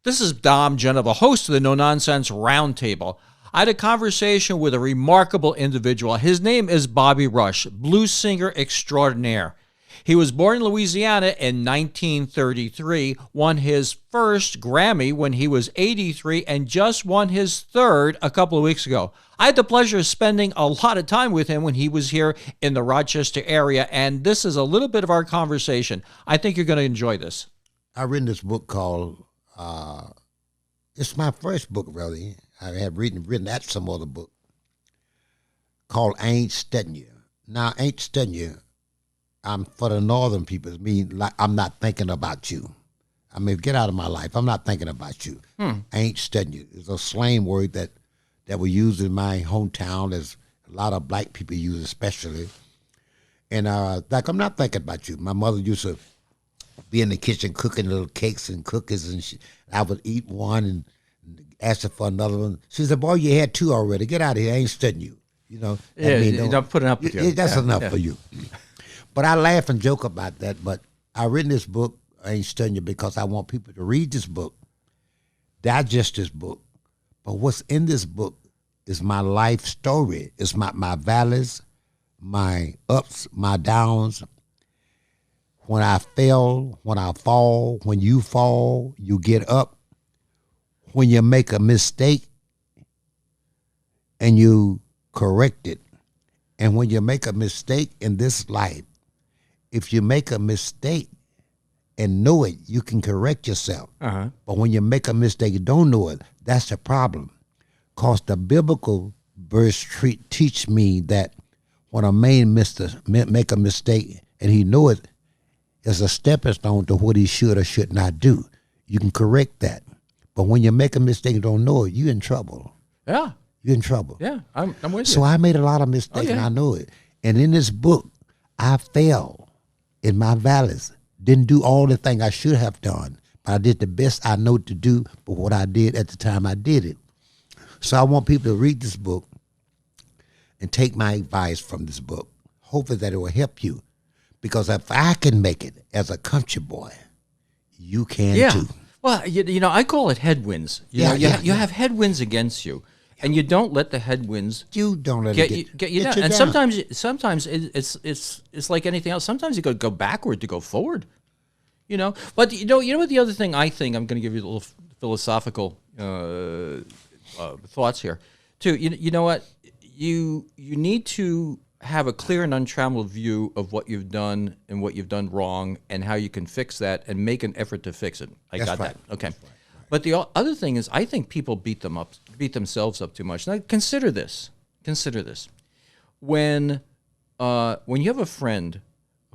This is Dom Jenna, the host of the No Nonsense Roundtable. I had a conversation with a remarkable individual. His name is Bobby Rush, blues singer extraordinaire. He was born in Louisiana in 1933, won his first Grammy when he was 83, and just won his third a couple of weeks ago. I had the pleasure of spending a lot of time with him when he was here in the Rochester area, and this is a little bit of our conversation. I think you're going to enjoy this. I've written this book called, it's my first book, really. I have written that some other book called I Ain't Studying You. Now, I Ain't Studying You, I'm for the northern people. It means like I'm not thinking about you. I mean, get out of my life. I'm not thinking about you. I ain't studying you. It's a slang word that we use in my hometown. There's a lot of black people use it especially. And like, I'm not thinking about you. My mother used to be in the kitchen cooking little cakes and cookies, and I would eat one and ask her for another one. She said, boy, you had two already. Get out of here. I ain't studying you. You know? Yeah, you're not putting up with you. That's enough for you. But I laugh and joke about that. But I written this book, I Ain't Studying You, because I want people to read this book, digest this book. But what's in this book is my life story. It's my valleys, my ups, my downs. When I fell, when I fall, when you fall, you get up. When you make a mistake and you correct it. And when you make a mistake in this life, if you make a mistake and know it, you can correct yourself. But when you make a mistake and don't know it, that's the problem. Because the biblical verse teach me that when a man make a mistake and he know it, it's a stepping stone to what he should or should not do. You can correct that. But when you make a mistake and don't know it, you're in trouble. Yeah. You're in trouble. Yeah, I'm with you. So I made a lot of mistakes, and I know it. And in this book, I fell in my valleys. Didn't do all the things I should have done, but I did the best I know to do for what I did at the time I did it. So I want people to read this book and take my advice from this book. Hopefully that it will help you. Because if I can make it as a country boy, you can too. Well, you know, I call it headwinds. You have headwinds against you, and you don't let the headwinds. You don't let it get you down. And sometimes it's like anything else. Sometimes you got to go backward to go forward. You know, but you know what? The other thing I think, I'm going to give you a little philosophical thoughts here, too. You know what? You need to have a clear and untrammeled view of what you've done and what you've done wrong and how you can fix that and make an effort to fix it. I got that. Okay. Right. But the other thing is, I think people beat themselves up too much. Now consider this. When you have a friend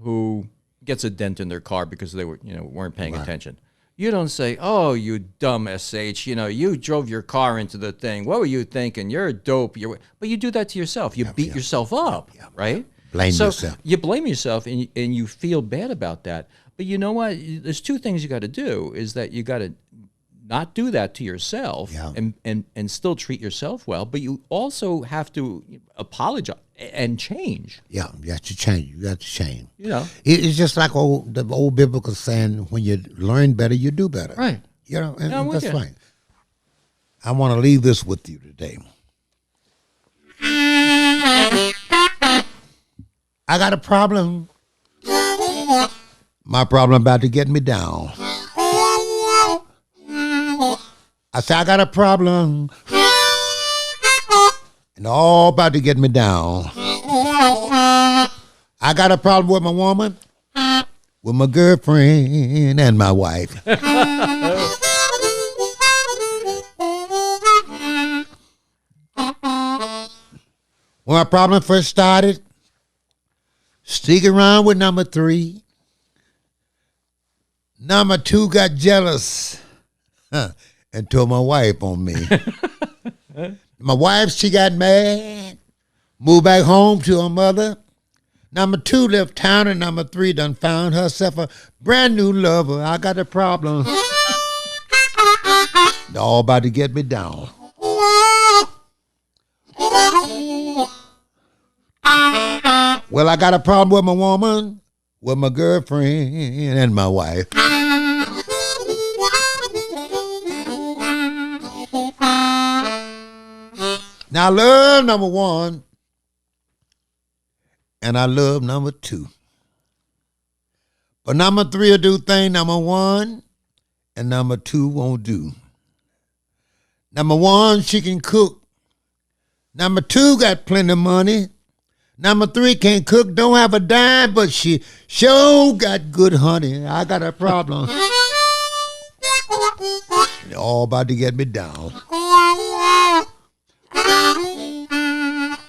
who gets a dent in their car because they weren't paying attention, you don't say, "Oh, you dumb SH, you drove your car into the thing. What were you thinking? You're a dope." But you do that to yourself. You beat yourself up, right? Blame yourself. You blame yourself, and you feel bad about that. But you know what? There's two things you got to do. Is that you got to not do that to yourself and still treat yourself well. But you also have to apologize and change. Yeah, you have to change. You know, it's just like the old biblical saying: when you learn better, you do better. Right. You know, and that's right. I want to leave this with you today. I got a problem. My problem about to get me down. I say I got a problem. And all about to get me down. I got a problem with my woman, with my girlfriend, and my wife. When my problem first started, sticking around with number 3. Number 2 got jealous and told my wife on me. My wife, she got mad, moved back home to her mother. Number 2 left town, and number 3 done found herself a brand new lover. I got a problem. They're all about to get me down. Well, I got a problem with my woman, with my girlfriend, and my wife. Now, I love number one, and I love number two. But number three will do thing number one, and number two won't do. Number one, she can cook. Number two got plenty of money. Number three can't cook, don't have a dime, but she sure got good honey. I got a problem. They're all about to get me down.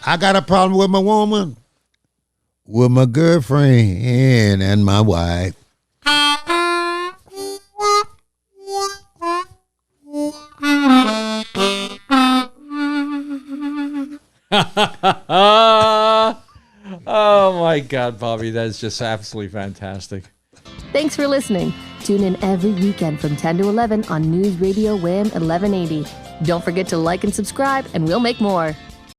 I got a problem with my woman, with my girlfriend, and my wife. Oh my God, Bobby, that's just absolutely fantastic. Thanks for listening. Tune in every weekend from 10 to 11 on News Radio Wham 1180. Don't forget to like and subscribe, and we'll make more.